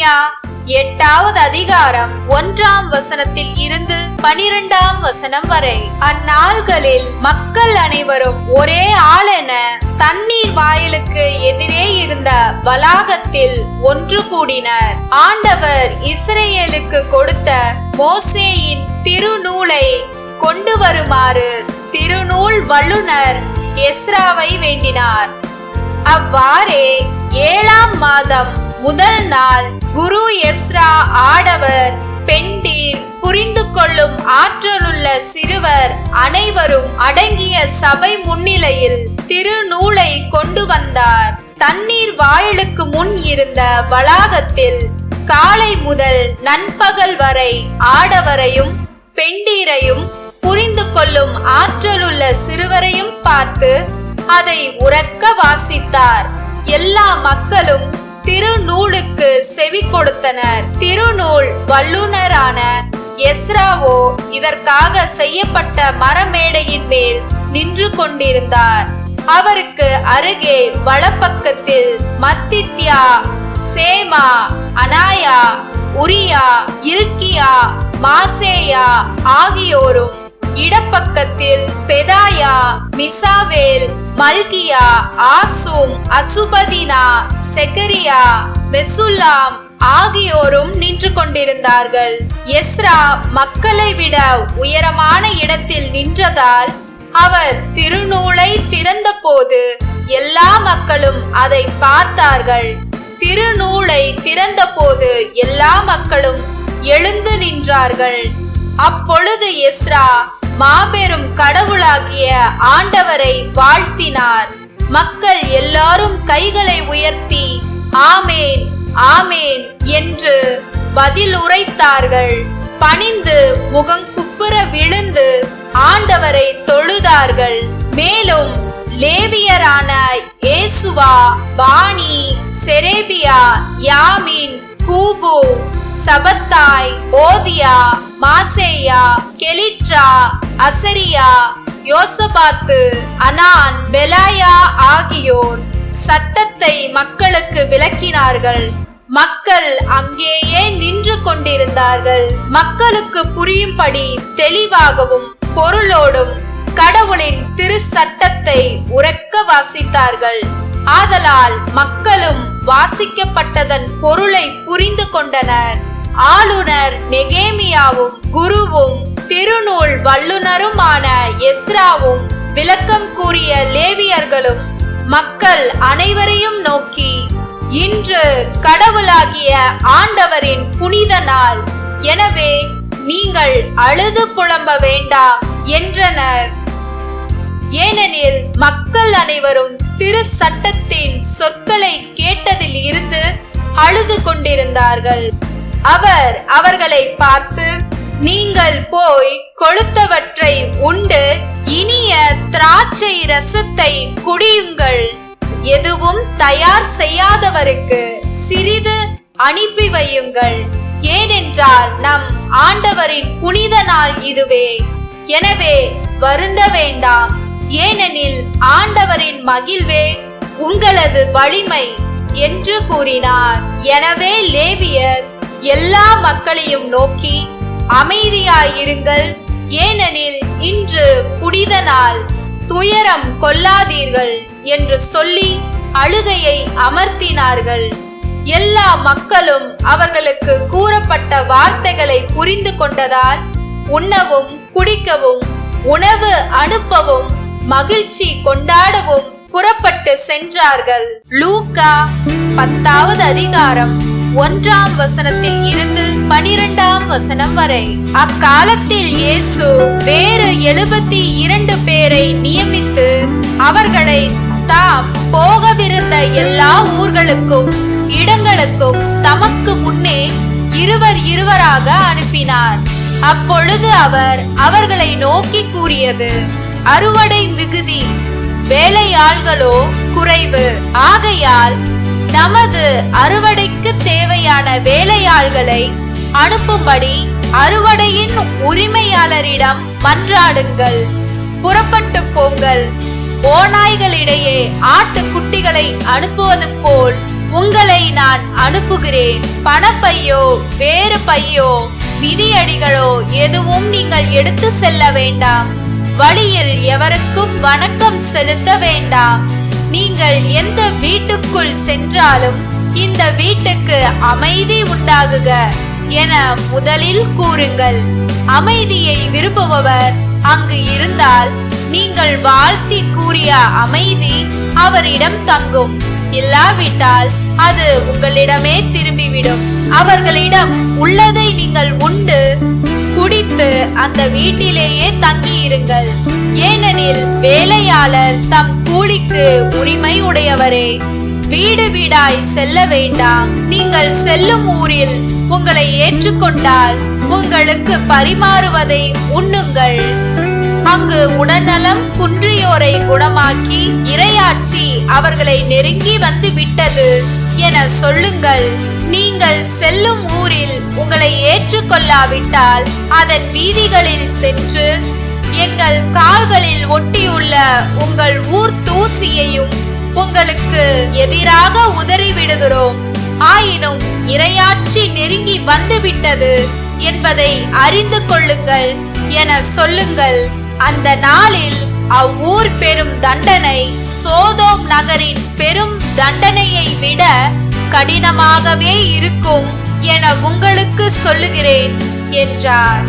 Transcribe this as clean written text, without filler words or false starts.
நெகேமியா 8வது அதிகாரம் 1ஆம் வசனத்தில் இருந்து 12ஆம் வசனம் வரை. அந்நாள்களில் மக்கள் அனைவரும் ஒரே ஆளென தண்ணீர் வாயிலுக்கு எதிரே இருந்த வளாகத்தில் ஒன்று கூடினர். ஆண்டவர் இஸ்ரேலுக்கு கொடுத்த மோசேயின் திருநூலை கொண்டு வருமாறு திருநூல் வல்லுனர் எஸ்ராவை வேண்டினார். அவ்வாறே 7ஆம் மாதம் முதல் நாள் குரு எஸ்ரா ஆடவர், பெண்டீர், புரிந்து கொள்ளும் ஆற்றலுள்ள சிறுவர் அனைவரும் அடங்கிய சபை முன்னிலையில் திருநூலை கொண்டு வந்தார். தண்ணீர் வாயிலுக்கு முன் இருந்த வளாகத்தில் காலை முதல் நண்பகல் வரை ஆடவரையும் பெண்டீரையும் புரிந்து கொள்ளும் ஆற்றலுள்ள சிறுவரையும் பார்த்து அதை உரக்க வாசித்தார். எல்லா மக்களும் திருநூலுக்கு செவி கொடுத்தனர். திருநூல் வல்லுனரான எஸ்ராவோ இதற்காக செய்யப்பட்ட மரமேடையின் மேல் நின்று கொண்டிருந்தார். அவருக்கு அருகே வலப்பக்கத்தில் மத்தித்யா, சேமா, அனாயா, உரியா, இல்கியா, மாசேயா ஆகியோரும், இடப்பக்கத்தில் பெதாயா, மிசாவேல், மல்கியா, ஆசூம், அசுபதினா, செகரியா, மெசுல்லாம் ஆகியோரும் நின்று கொண்டிருந்தார்கள். எஸ்ரா மக்களை விட உயரமான இடத்தில் நின்றதால் அவர் திருநூலை திறந்த போது எல்லா மக்களும் அதை பார்த்தார்கள். திருநூலை திறந்த போது எல்லா மக்களும் எழுந்து நின்றார்கள். அப்பொழுது எஸ்ரா மாபெரும் கடவுளாகிய ஆண்டவரை வாழ்த்தினார். மக்கள் எல்லாரும் கைகளை உயர்த்தி ஆமேன் ஆமேன் என்று பதில் உரைத்தார்கள். பணிந்து முகங்குப்புற விழுந்து ஆண்டவரை தொழுதார்கள். மேலும் லேவியரான ஏசுவா, பானி, செரேபியா, யாமின், கூபு, சபத்தாய், ஓதியா, மாசேயா, கெலிட்ரா, அசரியா, யோசபாத்து, அனான், பெலாயா ஆகியோர் சட்டத்தை மக்களுக்கு விளக்கினார்கள். மக்கள் அங்கேயே நின்று கொண்டிருந்தார்கள். மக்களுக்கு புரியும்படி தெளிவாகவும் பொருளோடும் கடவுளின் திரு சட்டத்தை உரக்க வாசித்தார்கள். ஆதலால் மக்களும் வாசிக்கப்பட்டதன் பொருளை புரிந்து கொண்டனர். ஆளுநர் நெகேமியாவும் குருவும் திருநூல் வல்லுனருமான எஸ்ராவும் விளக்கம் கூறிய லேவியர்களும் மக்கள் அனைவரையும் நோக்கி, இன்று கடவுளாகிய ஆண்டவரின் புனித நாள், எனவே நீங்கள் அழுது புலம்ப வேண்டாம் என்றனர். ஏனெனில் மக்கள் அனைவரும் திரு சட்டத்தின் சொற்களை கேட்டதில் இருந்து அழுது கொண்டிருந்தார்கள். அவர் அவர்களை பார்த்து, நீங்கள் போய் கொழுத்தவற்றை உண்டு இனிய திராட்சை ரசத்தை குடியுங்கள். எதுவும் தயார் செய்யாதவருக்கு சிறிது அனுப்பி வையுங்கள். ஏனென்றால் நம் ஆண்டவரின் புனித நாள் இதுவே. எனவே வருந்த வேண்டாம், ஏனெனில் ஆண்டவரின் மகிழ்வே உங்களது வலிமை என்று கூறினார். எனவே லேவியர் எல்லா மக்களையும் நோக்கி, அமைதியாயிருங்கள், ஏனெனில் இன்று புனித நாள், துயரம் கொள்ளாதீர்கள் என்று சொல்லி அழுகையை அமர்த்தினார்கள். எல்லா மக்களும் அவர்களுக்கு கூறப்பட்ட வார்த்தைகளை புரிந்து கொண்டதால் உண்ணவும் குடிக்கவும் உணவு அனுப்பவும் மகிழ்ச்சி கொண்டாடவும் புறப்பட்டு சென்றார்கள். லூக்கா 10வது அதிகாரம் 1ஆம் வசனத்தில் இருந்து 12ஆம் வசனம் வரை. அக்காலத்தில் இயேசு வேறு 72 பேரை நியமித்து அவர்களை தாம் போகவிருந்த எல்லா ஊர்களுக்கும் இடங்களுக்கும் தமக்கு முன்னே இருவராக அனுப்பினார். அப்பொழுது அவர் அவர்களை நோக்கி கூறியது, அறுவடை மிகுதி, வேலையாள்களோ குறைவு. ஆகையால் நமது அறுவடைக்கு தேவையான வேலையாள்களை அனுப்பும்படி அறுவடையின் உரிமையாளரிடம் மன்றாடுங்கள். புறப்பட்டு போங்கள். ஓநாய்களிடையே ஆட்டு குட்டிகளை அனுப்புவது போல் உங்களை நான் அனுப்புகிறேன். பணப்பையோ வேறு பையோ மிதியடிகளோ எதுவும் நீங்கள் எடுத்து செல்ல வேண்டாம். வழியில் எவருக்கும் வணக்கம் செலுத்த வேண்டாம். நீங்கள் எந்த வீட்டுக்குள் சென்றாலும் இந்த வீட்டுக்கு அமைதி உண்டாகுக என முதலில் கூறுங்கள். அமைதியை விரும்புபவர் அங்கு இருந்தால் நீங்கள் வாழ்த்தி கூறிய அமைதி அவரிடம் தங்கும். இல்லாவிட்டால் அது உங்களிடமே திரும்பிவிடும். அவர்களிடம் உள்ளதை நீங்கள் உண்டு குடித்து அந்த வீட்டிலேயே தங்கியிருங்கள். ஏனெனில் வேலையாளர் தம் கூலிக்கு உரிமை உடையவரே. வீடு வீடாய் செல்ல வேண்டாம். நீங்கள் செல்லும் ஊரில் உங்களை ஏற்றுக்கொண்டால் உங்களுக்கு பரிமாறுவதை உண்ணுங்கள். அங்கு உடல்நலம் குன்றியோரை குணமாக்கி இறையாட்சி அவர்களை நெருங்கி வந்து விட்டது என சொல்லுங்கள். நீங்கள் செல்லும் ஊரில் உங்களை ஏற்றுக்கொள்ளாவிட்டால் அதன் வீதிகளில் சென்று எங்கள் கால்களில் ஒட்டியுள்ள உங்கள் ஊர் தூசியையும் உங்களுக்கு எதிராக உதறிவிடுகிறோம். ஆயினும் இறையாட்சி நெருங்கி வந்துவிட்டது என்பதை அறிந்து கொள்ளுங்கள் என சொல்லுங்கள். அந்த நாளில் அவ்வூர் பெரும் தண்டனை சோதோம் நகரின் பெரும் தண்டனையை விட கடினமாகவே இருக்கும் என உங்களுக்கு சொல்லுகிறேன் என்றார்.